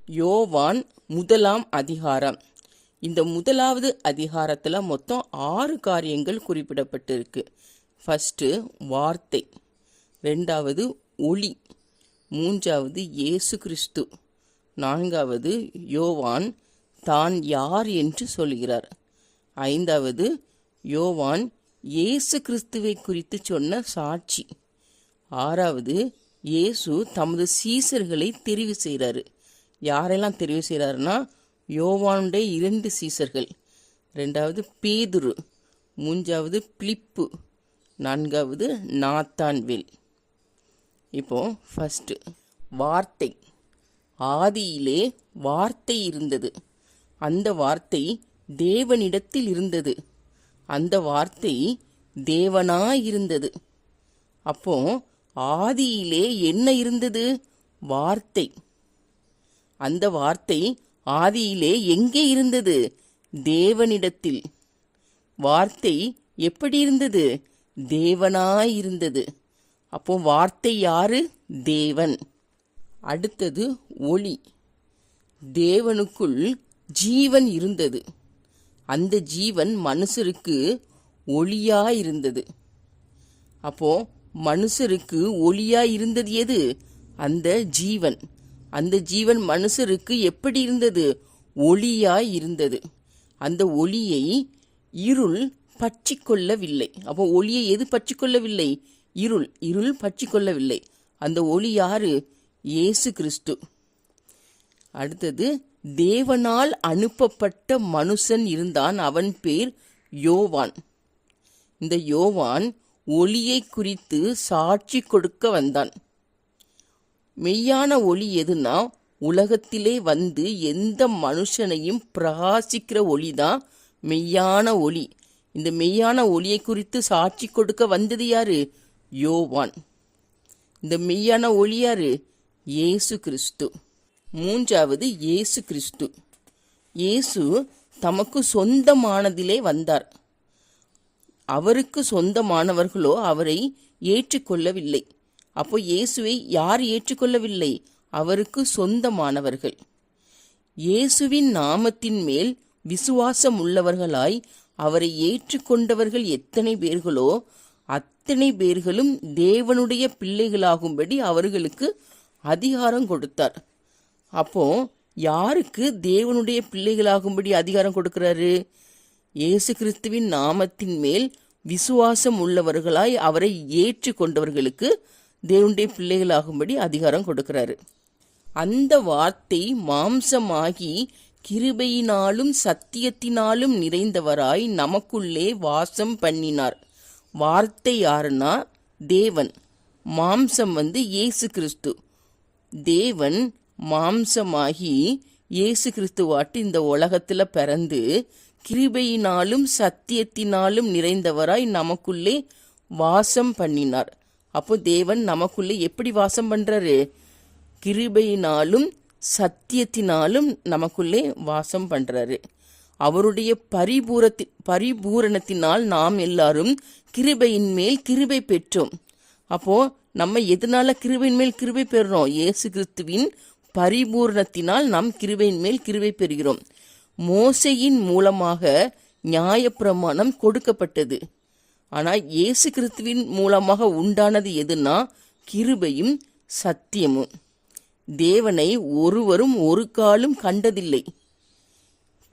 யோவான் முதலாம் அதிகாரம். இந்த முதலாவது அதிகாரத்தில் மொத்தம் 6 காரியங்கள் குறிப்பிடப்பட்டிருக்கு. ஃபஸ்ட்டு வார்த்தை, ரெண்டாவது ஒளி, மூன்றாவது இயேசு கிறிஸ்து, நான்காவது யோவான் தான் யார் என்று சொல்கிறார், ஐந்தாவது யோவான் இயேசு கிறிஸ்துவை குறித்து சொன்ன சாட்சி, ஆறாவது இயேசு தமது சீசர்களை தெரிவு செய்கிறாரு. யாரெல்லாம் தெரிவு செய்கிறாருன்னா யோவானுடைய 2 சீசர்கள், ரெண்டாவது பேதுரு, மூன்றாவது பிலிப்பு, நான்காவது நாத்தான்வேல். இப்போ ஃபஸ்ட்டு வார்த்தை. ஆதியிலே வார்த்தை இருந்தது, அந்த வார்த்தை தேவனிடத்தில் இருந்தது, அந்த வார்த்தை தேவனாயிருந்தது. அப்போ ஆதியிலே என்ன இருந்தது? வார்த்தை. அந்த வார்த்தை ஆதியிலே எங்கே இருந்தது? தேவனிடத்தில். வார்த்தை எப்படி இருந்தது? தேவனாயிருந்தது. அப்போ வார்த்தை யாரு? தேவன். அடுத்தது ஒளி. தேவனுக்குள் ஜீவன் இருந்தது, அந்த ஜீவன் மனுஷருக்கு ஒளியாயிருந்தது. அப்போ மனுஷருக்கு ஒளியாயிருந்தது எது? அந்த ஜீவன். அந்த ஜீவன் மனுஷருக்கு எப்படி இருந்தது? ஒளியாய் இருந்தது. அந்த ஒளியை இருள் பற்றி கொள்ளவில்லை. அப்போ ஒளியை எது பற்றி கொள்ளவில்லை? இருள். இருள் பற்றி கொள்ளவில்லை. அந்த ஒளி யாரு? இயேசு கிறிஸ்து. அடுத்தது தேவனால் அனுப்பப்பட்ட மனுஷன் இருந்தான், அவன் பேர் யோவான். இந்த யோவான் ஒளியை குறித்து சாட்சி கொடுக்க வந்தான். மெய்யான ஒளி எதுனா உலகத்திலே வந்து எந்த மனுஷனையும் பிரகாசிக்கிற ஒளிதான் மெய்யான ஒளி. இந்த மெய்யான ஒளியை குறித்து சாட்சி கொடுக்க வந்தது யாரு? யோவான். இந்த மெய்யான ஒளி யாரு? இயேசு கிறிஸ்து. மூன்றாவது இயேசு கிறிஸ்து. இயேசு தமக்கு சொந்தமானதிலே வந்தார். அவருக்கு சொந்தமானவர்களோ அவரை ஏற்றுக்கொள்ளவில்லை. அப்போ இயேசுவை யார் ஏற்றுக்கொள்ளவில்லை? அவருக்கு சொந்தமானவர்கள். இயேசுவின் நாமத்தின் மேல் விசுவாசம் உள்ளவர்களாய் அவரை ஏற்றுக்கொண்டவர்கள் எத்தனை பேர்களோ அத்தனை பேர்களும் தேவனுடைய பிள்ளைகளாகும்படி அவர்களுக்கு அதிகாரம் கொடுத்தார். அப்போ யாருக்கு தேவனுடைய பிள்ளைகளாகும்படி அதிகாரம் கொடுக்கிறாரு? இயேசு கிறிஸ்துவின் நாமத்தின் மேல் விசுவாசம் உள்ளவர்களாய் அவரை ஏற்றுக்கொண்டவர்களுக்கு தேவனுடைய பிள்ளைகளாகும்படி அதிகாரம் கொடுக்கிறாரு. அந்த வார்த்தை மாம்சமாகி கிருபையினாலும் சத்தியத்தினாலும் நிறைந்தவராய் நமக்குள்ளே வாசம் பண்ணினார். வார்த்தை யாருன்னா தேவன். மாம்சம் இயேசு கிறிஸ்து. தேவன் மாம்சமாகி இயேசு கிறிஸ்துவாட்டு இந்த உலகத்துல பிறந்து கிருபையினாலும் சத்தியத்தினாலும் நிறைந்தவராய் நமக்குள்ளே வாசம் பண்ணினார். அப்போ தேவன் நமக்குள்ளே எப்படி வாசம் பண்றாரு? கிருபையினாலும் சத்தியத்தினாலும் நமக்குள்ளே வாசம் பண்றாரு. அவருடைய பரிபூரணத்தினால் நாம் எல்லாரும் கிருபையின் மேல் கிருபை பெற்றோம். அப்போ நம்ம எதனால கிருபையின் மேல் கிருபை பெறுறோம்? இயேசு கிறிஸ்துவின் பரிபூரணத்தினால் நாம் கிருபையின் மேல் கிருபை பெறுகிறோம். மோசையின் மூலமாக நியாயப்பிரமாணம் கொடுக்கப்பட்டது. ஆனால் இயேசு கிறிஸ்துவின் மூலமாக உண்டானது எதுனா கிருபையும் சத்தியமும். தேவனை ஒருவரும் ஒரு காலும் கண்டதில்லை.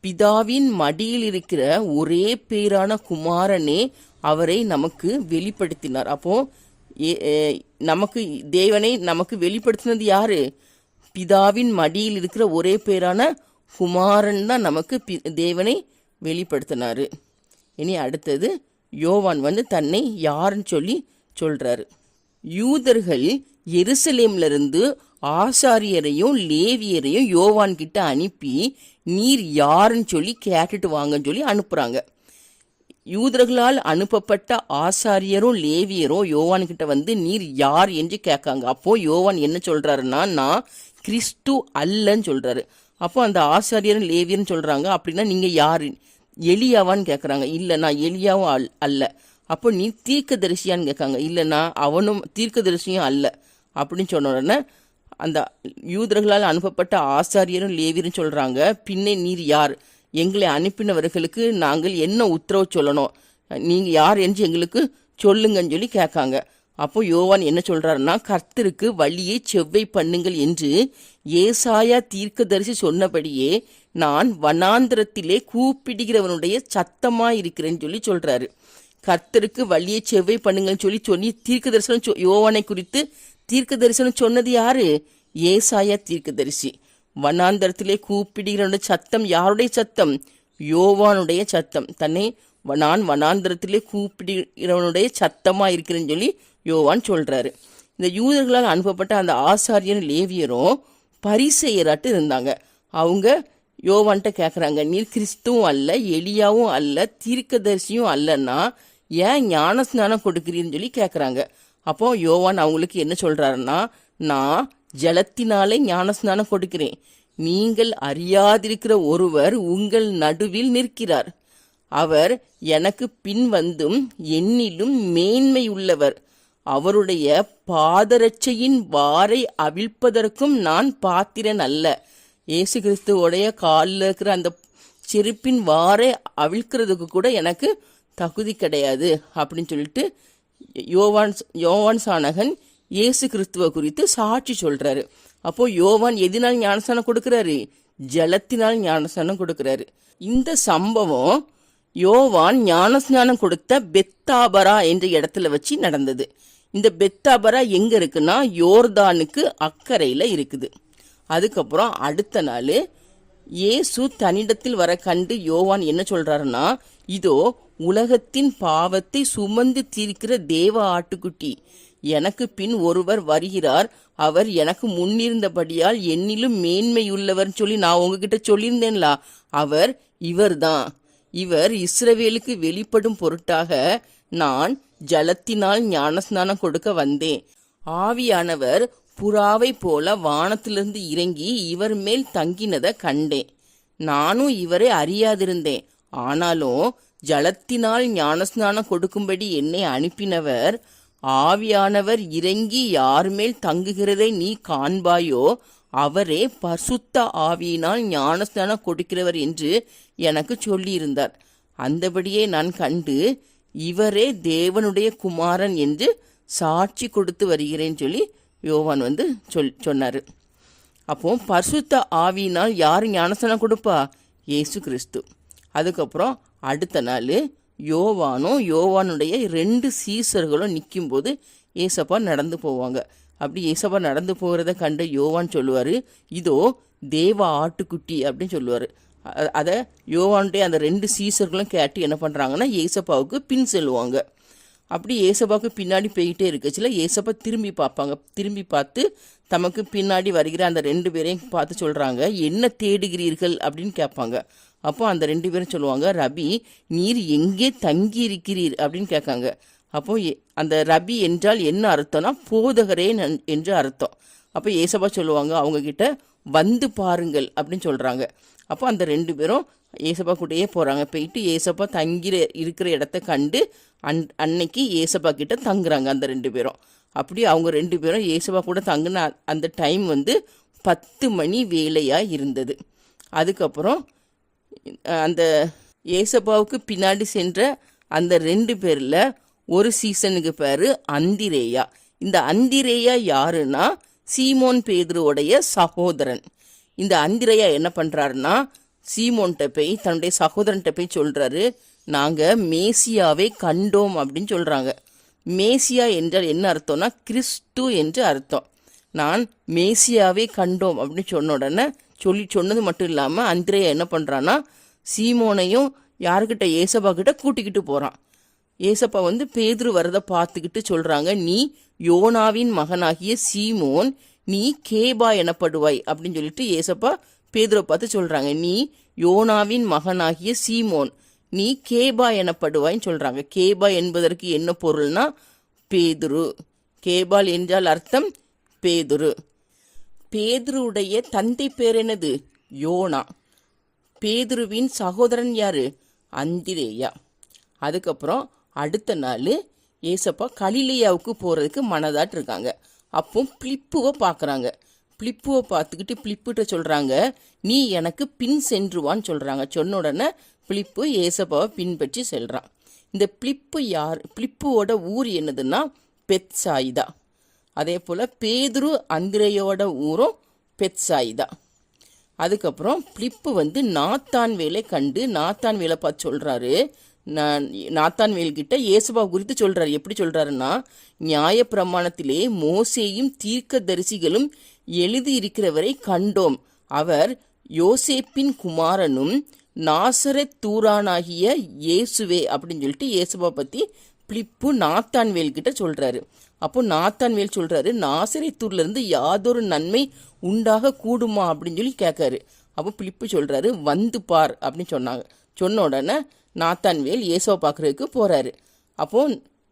பிதாவின் மடியில் இருக்கிற ஒரே பேரான குமாரனே அவரை நமக்கு வெளிப்படுத்தினார். அப்போ நமக்கு தேவனை நமக்கு வெளிப்படுத்தினது யாரு? பிதாவின் மடியில் இருக்கிற ஒரே பேரான குமாரன் தான் நமக்கு தேவனை வெளிப்படுத்தினாரு. இனி அடுத்தது யோவான் தன்னை யாருன்னு சொல்றாரு. யூதர்கள் எருசலேம்ல இருந்து ஆசாரியரையும் லேவியரையும் யோவான் கிட்ட அனுப்பி நீர் யாருன்னு கேட்டுட்டு வாங்கன்னு அனுப்புறாங்க. யூதர்களால் அனுப்பப்பட்ட ஆசாரியரும் லேவியரும் யோவான் கிட்ட நீர் யார் என்று கேட்காங்க. அப்போ யோவான் என்ன சொல்றாருன்னா, நான் கிறிஸ்து அல்லன்னு சொல்றாரு. அப்போ அந்த ஆசாரியரும் லேவியர்னு சொல்றாங்க, அப்படின்னா நீங்க யாரு? எலியாவான்னு கேட்குறாங்க. இல்லை, நான் எலியாவும் அல்ல. அப்போ நீ தீர்க்கதரிசியான்னு கேட்காங்க. இல்லைனா அவனும் தீர்க்கதரிசியும் அல்ல அப்படின்னு சொன்ன உடனே அந்த யூதர்களால் அனுப்பப்பட்ட ஆசாரியரும் லேவியரும் சொல்றாங்க, பின்னே நீர் யார்? எங்களை அனுப்பினவர்களுக்கு நாங்கள் என்ன உத்தரவு சொல்லணும்? நீங்க யார் என்று எங்களுக்கு சொல்லுங்கன்னு சொல்லி கேட்காங்க. அப்போ யோவான் என்ன சொல்றாருன்னா, கர்த்தருக்கு வழியை செவ்வை பண்ணுங்கள் என்று ஏசாயா தீர்க்கதரிசி சொன்னபடியே நான் வனாந்திரத்திலே கூப்பிடுகிறவனுடைய சத்தமா இருக்கிறேன்னு சொல்லி சொல்றாரு. கர்த்தருக்கு வழியை செவ்வை பண்ணுங்கன்னு சொல்லி தீர்க்க தரிசனம் யோவானை குறித்து தீர்க்க தரிசனம் சொன்னது யாரு? ஏசாயா தீர்க்கதரிசி. வனாந்தரத்திலே கூப்பிடுகிறவனுடைய சத்தம் யாருடைய சத்தம்? யோவானுடைய சத்தம். தன்னை நான் வனாந்தரத்திலே கூப்பிடுகிறவனுடைய சத்தமா இருக்கிறேன்னு சொல்லி யோவான் சொல்றாரு. இந்த யூதர்களால் அனுப்பப்பட்ட அந்த ஆசாரியரும் லேவியரும் பரிசேயராட்டு இருந்தாங்க. அவங்க யோவான்கிட்ட கேட்குறாங்க, நீர் கிறிஸ்துவும் அல்ல, எலியாவும் அல்ல, தீர்க்கதரிசியும் அல்லன்னா ஏன் ஞான ஸ்நானம் கொடுக்கிறீன்னு சொல்லி கேட்குறாங்க. அப்போ யோவான் அவங்களுக்கு என்ன சொல்றாருன்னா, நான் ஜலத்தினாலே ஞான ஸ்நானம் கொடுக்கிறேன், நீங்கள் அறியாதிருக்கிற ஒருவர் உங்கள் நடுவில் நிற்கிறார், அவர் எனக்கு பின் வந்தும் என்னிலும் மேன்மை உள்ளவர், அவருடைய பாதரட்சையின் வாரை அவிழ்ப்பதற்கும் நான் பாத்திரன் அல்ல. இயேசு கிறிஸ்துவோடைய காலில் இருக்கிற அந்த செருப்பின் வாரை அவிழ்க்கிறதுக்கு கூட எனக்கு தகுதி கிடையாது அப்படின்னு சொல்லிட்டு யோவான் சானகன் இயேசு கிறிஸ்துவ குறித்து சாட்சி சொல்றாரு. அப்போ யோவான் எதினால் ஞானஸ்நானம் கொடுக்கிறாரு? ஜலத்தினால் ஞானஸ்நானம் கொடுக்கிறாரு. இந்த சம்பவம் யோவான் ஞானஸ்நானம் கொடுத்த பெத்தாபரா என்ற இடத்துல வச்சு நடந்தது. இந்த பெத்தாபரா எங்க இருக்குன்னா யோர்தானுக்கு அக்கறையில இருக்குது. அதுக்கப்புறம் அடுத்த நாள் இயேசு தன்னிடத்தில் வர கண்டு யோவான் என்ன சொல்றாருன்னா, இதோ உலகத்தின் பாவத்தை சுமந்து தீர்க்கிற தேவ ஆட்டுக்குட்டி, எனக்கு பின் ஒருவர் வருகிறார், அவர் எனக்கு முன்னிருந்தபடியால் என்னிலும் மேன்மையுள்ளவர் சொல்லி நான் உங்ககிட்ட சொல்லியிருந்தேன்ல, அவர் இவர்தான். இவர் இஸ்ரவேலுக்கு வெளிப்படும் பொருட்டாக நான் ஜலத்தினால் ஞானஸ்நானம் கொடுக்க வந்தேன். ஆவியானவர் புறாவை போல வானத்திலிருந்து இறங்கி இவர் மேல் தங்கினதை கண்டேன். நானும் இவரை அறியாதிருந்தேன், ஆனாலும் ஜலத்தினால் ஞானஸ்நானம் கொடுக்கும்படி என்னை அனுப்பினவர், ஆவியானவர் இறங்கி யார் மேல் தங்குகிறதை நீ காண்பாயோ அவரே பரிசுத்த ஆவியினால் ஞானஸ்நானம் கொடுக்கிறவர் என்று எனக்கு சொல்லியிருந்தார். அந்தபடியே நான் கண்டு இவரே தேவனுடைய குமாரன் என்று சாட்சி கொடுத்து வருகிறேன்னு சொல்லி யோவான் சொன்னாரு. அப்போ பரிசுத்த ஆவியினால் யார் ஞானஸ்நானம் கொடுப்பா? இயேசு கிறிஸ்து. அதுக்கப்புறம் அடுத்த நாள் யோவானுடைய 2 சீசர்களும் நிற்கும்போது ஏசப்பா நடந்து போவாங்க. அப்படி ஏசப்பா நடந்து போகிறத கண்டு யோவான் சொல்லுவார், இதோ தேவ ஆட்டுக்குட்டி அப்படின்னு சொல்லுவார். அதை யோவானுடைய அந்த 2 சீசர்களும் கேட்டு என்ன பண்ணுறாங்கன்னா ஏசப்பாவுக்கு பின் செல்லுவாங்க. அப்படி ஏசப்பாவுக்கு பின்னாடி போய்கிட்டே இருக்கச்சுல ஏசப்பா திரும்பி பார்ப்பாங்க. திரும்பி பார்த்து தமக்கு பின்னாடி வருகிற அந்த 2 பேரையும் பார்த்து சொல்கிறாங்க, என்ன தேடுகிறீர்கள் அப்படின்னு கேட்பாங்க. அப்போ அந்த 2 பேரும் சொல்லுவாங்க, ரபி நீர் எங்கே தங்கி இருக்கிறீர் அப்படின்னு கேட்காங்க. அப்போ அந்த ரபி என்றால் என்ன அர்த்தம்னா போதகரே என்று அர்த்தம். அப்போ ஏசப்பா சொல்லுவாங்க அவங்கக்கிட்ட, வந்து பாருங்கள் அப்படின்னு சொல்கிறாங்க. அப்போ அந்த 2 பேரும் ஏசப்பா கூடயே போகிறாங்க. போயிட்டு ஏசப்பா இருக்கிற இடத்த கண்டு அன்னைக்கு ஏசப்பா கிட்ட தங்குறாங்க அந்த 2 பேரும். அப்படி அவங்க 2 பேரும் ஏசப்பா கூட தங்குன அந்த டைம் 10 மணி வேலையாக இருந்தது. அதுக்கப்புறம் அந்த ஏசப்பாவுக்கு பின்னாடி சென்ற அந்த 2 பேரில் ஒரு சீசனுக்கு பேர் அந்திரேயா. இந்த அந்திரேயா யாருன்னா சீமோன் பேதுருவோடைய சகோதரன். இந்த அந்திரேயா என்ன பண்ணுறாருன்னா சீமோன்கிட்ட போய் தன்னுடைய சகோதரன்கிட்ட போய் சொல்கிறாரு, நாங்கள் மேசியாவை கண்டோம் அப்படின்னு சொல்கிறாங்க. மேசியா என்றால் என்ன அர்த்தம்னா கிறிஸ்து என்று அர்த்தம். நான் மேசியாவை கண்டோம் அப்படின்னு சொன்ன உடனே சொன்னது மட்டும் இல்லாமல் அந்திரேயா என்ன பண்ணுறான்னா சீமோனையும் யாருக்கிட்ட ஏசப்பா கிட்ட கூட்டிக்கிட்டு போகிறான். ஏசப்பா பேதுரு வரதை பார்த்துக்கிட்டு சொல்கிறாங்க, நீ யோனாவின் மகனாகிய சீமோன், நீ கேபா எனப்படுவாய் அப்படின்னு சொல்லிட்டு ஏசப்பா பேதுரை பார்த்து சொல்கிறாங்க, நீ யோனாவின் மகனாகிய சீமோன், நீ கேபா எனப்படுவாய்ன்னு சொல்கிறாங்க. கேபா என்பதற்கு என்ன பொருள்னா பேதுரு. கேபால் என்றால் அர்த்தம் பேதுரு. பேதுருடைய தந்தை பேர் என்னது? யோனா. பேதுருவின் சகோதரன் யாரு? அந்திரேயா. அதுக்கப்புறம் அடுத்த நாள் ஏசப்பா கலிலேயாவுக்கு போகிறதுக்கு மனதாட்டு இருக்காங்க. அப்போ பிலிப்புவை பார்க்குறாங்க. பிலிப்புவை பார்த்துக்கிட்டு பிலிப்புகிட்ட சொல்கிறாங்க, நீ எனக்கு பின் சென்றுவான்னு சொல்கிறாங்க. சொன்ன உடனே பிலிப்பு ஏசப்பாவை பின்பற்றி செல்கிறான். இந்த பிலிப்பு யார்? பிலிப்புவோட ஊர் என்னதுன்னா பெத்சாயிதா. அதே போல் பேதுரு அந்திரேயோட ஊரும் பெத்சாயிதா. அதுக்கப்புறம் பிலிப்பு நாத்தான்வேலை கண்டு நாத்தான்வேலை பார்த்து சொல்கிறாரு, நாத்தான்வேல்கிட்ட இயேசுபா குறித்து சொல்கிறாரு. எப்படி சொல்கிறாருன்னா, நியாயப்பிரமாணத்திலே மோசேயும் தீர்க்க தரிசிகளும் எழுதியிருக்கிறவரை கண்டோம். அவர் யோசேப்பின் குமாரனும் நாசரத் தூரானாகிய இயேசுவே அப்படின்னு சொல்லிட்டு இயேசுபா பற்றி பிலிப்பு நாத்தான்வேல்கிட்ட சொல்கிறாரு. அப்போ நாத்தான்வேல் சொல்கிறாரு, நாசரேத்தூர்லேருந்து யாதொரு நன்மை உண்டாக கூடுமா அப்படின்னு சொல்லி கேட்காரு. அப்போ பிலிப்பு சொல்கிறாரு, வந்து பார் அப்படின்னு சொன்னாங்க. சொன்ன உடனே நாத்தான்வேல் இயேசுவை பார்க்குறதுக்கு போகிறாரு. அப்போ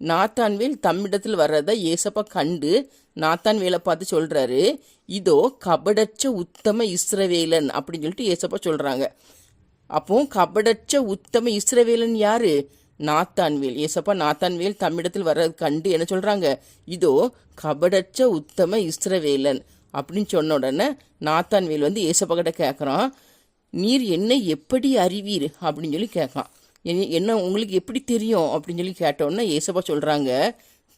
நாத்தான்வேல் தம்மிடத்தில் வர்றதை இயேசப்பா கண்டு நாத்தான்வேலை பார்த்து சொல்கிறாரு, இதோ கபடற்ற உத்தம இஸ்ரவேலன் அப்படின்னு சொல்லிட்டு இயேசப்பா சொல்கிறாங்க. அப்போ கபடற்ற உத்தம இஸ்ரவேலன் யாரு? நாத்தான்வேல். ஏசப்பா நாத்தான்வேல் தம்மிடத்தில் வர்றது கண்டு என்ன சொல்கிறாங்க, இதோ கபடற்ற உத்தம இஸ்ரவேலன் அப்படின்னு சொன்ன உடனே நாத்தான்வேல் ஏசப்பா கிட்ட கேட்குறான், நீர் என்னை எப்படி அறிவீர் அப்படின்னு சொல்லி கேட்கான். என்ன உங்களுக்கு எப்படி தெரியும் அப்படின்னு சொல்லி கேட்டோன்னா ஏசப்பா சொல்கிறாங்க,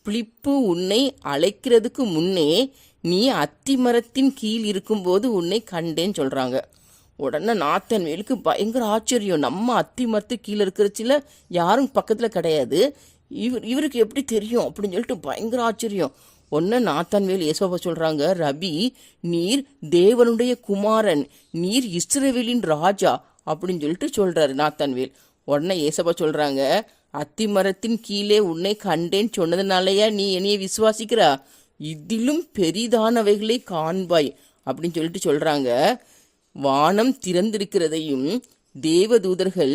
பிலிப்பு உன்னை அழைக்கிறதுக்கு முன்னே நீ அத்திமரத்தின் கீழ் இருக்கும்போது உன்னை கண்டேன்னு சொல்கிறாங்க. உடனே நாத்தான்வேலுக்கு பயங்கர ஆச்சரியம். நம்ம அத்திமரத்து கீழே இருக்கிறச்சில யாரும் பக்கத்தில் கிடையாது, இவருக்கு எப்படி தெரியும் அப்படின்னு சொல்லிட்டு பயங்கர ஆச்சரியம். ஒன்று நாத்தான்வேல் இயேசுவை சொல்கிறாங்க, ரபி நீர் தேவனுடைய குமாரன், நீர் இஸ்ரவேலின் ராஜா அப்படின்னு சொல்லிட்டு சொல்கிறாரு நாத்தான்வேல். உடனே இயேசப்பா சொல்கிறாங்க, அத்திமரத்தின் கீழே உன்னை கண்டேன்னு சொன்னதுனாலயா நீ என்னைய விசுவாசிக்கிறா? இதிலும் பெரிதானவைகளை காண்பாய் அப்படின்னு சொல்லிட்டு சொல்கிறாங்க. வானம் திறந்திருக்கிறதையும் தேவதூதர்கள்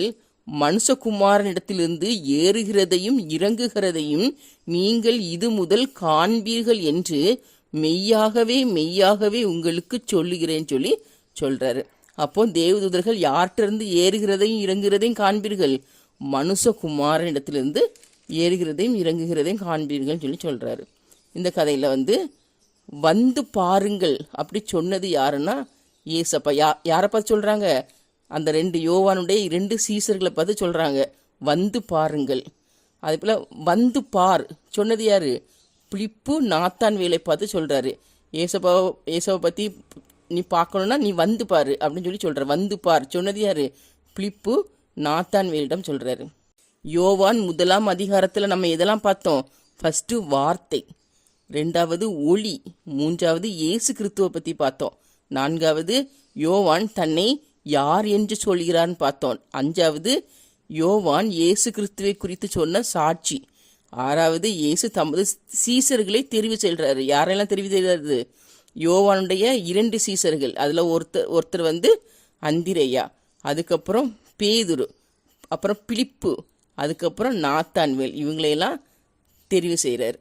மனுஷகுமாரனிடத்திலிருந்து ஏறுகிறதையும் இறங்குகிறதையும் நீங்கள் இது முதல் காண்பீர்கள் என்று மெய்யாகவே மெய்யாகவே உங்களுக்கு சொல்லுகிறேன்னு சொல்லி சொல்றாரு. அப்போ தேவதூதர்கள் யார்கிட்ட ஏறுகிறதையும் இறங்குகிறதையும் காண்பீர்கள்? மனுஷகுமாரனிடத்திலிருந்து ஏறுகிறதையும் இறங்குகிறதையும் காண்பீர்கள் சொல்லி சொல்றாரு. இந்த கதையில வந்து பாருங்கள் அப்படி சொன்னது யாருன்னா ஏசப்பா. யாரை பார்த்து சொல்றாங்க? அந்த 2 யோவானுடைய 2 சீசர்களை பார்த்து சொல்றாங்க, வந்து பாருங்கள். அதே போல வந்து பார் சொன்னது யாரு? பிலிப்பு நாத்தான்வேலை பார்த்து சொல்றாரு. ஏசப்பாவை பத்தி நீ பார்க்கணும்னா நீ வந்து பாரு அப்படின்னு சொல்லி சொல்ற. வந்து பார் சொன்னது யாரு? பிலிப்பு நாத்தான்வேலிடம் சொல்றாரு. யோவான் 1ஆம் அதிகாரத்தில் நம்ம எதெல்லாம் பார்த்தோம்? ஃபர்ஸ்ட் வார்த்தை, 2வது ஒளி, 3வது இயேசு கிறிஸ்துவை பற்றி பார்த்தோம், 4வது யோவான் தன்னை யார் என்று சொல்கிறான்னு பார்த்தோம், 5வது யோவான் இயேசு கிறிஸ்துவை குறித்து சொன்ன சாட்சி, 6வது இயேசு தமது சீசர்களை தெரிவு செய்கிறாரு. யாரெல்லாம் தெரிவு செய்கிறாரு? யோவானுடைய 2 சீசர்கள், அதில் ஒருத்தர் அந்திரேயா, அதுக்கப்புறம் பேதுரு, அப்புறம் பிலிப்பு, அதுக்கப்புறம் நாத்தான்வேல், இவங்களையெல்லாம் தெரிவு செய்கிறார்.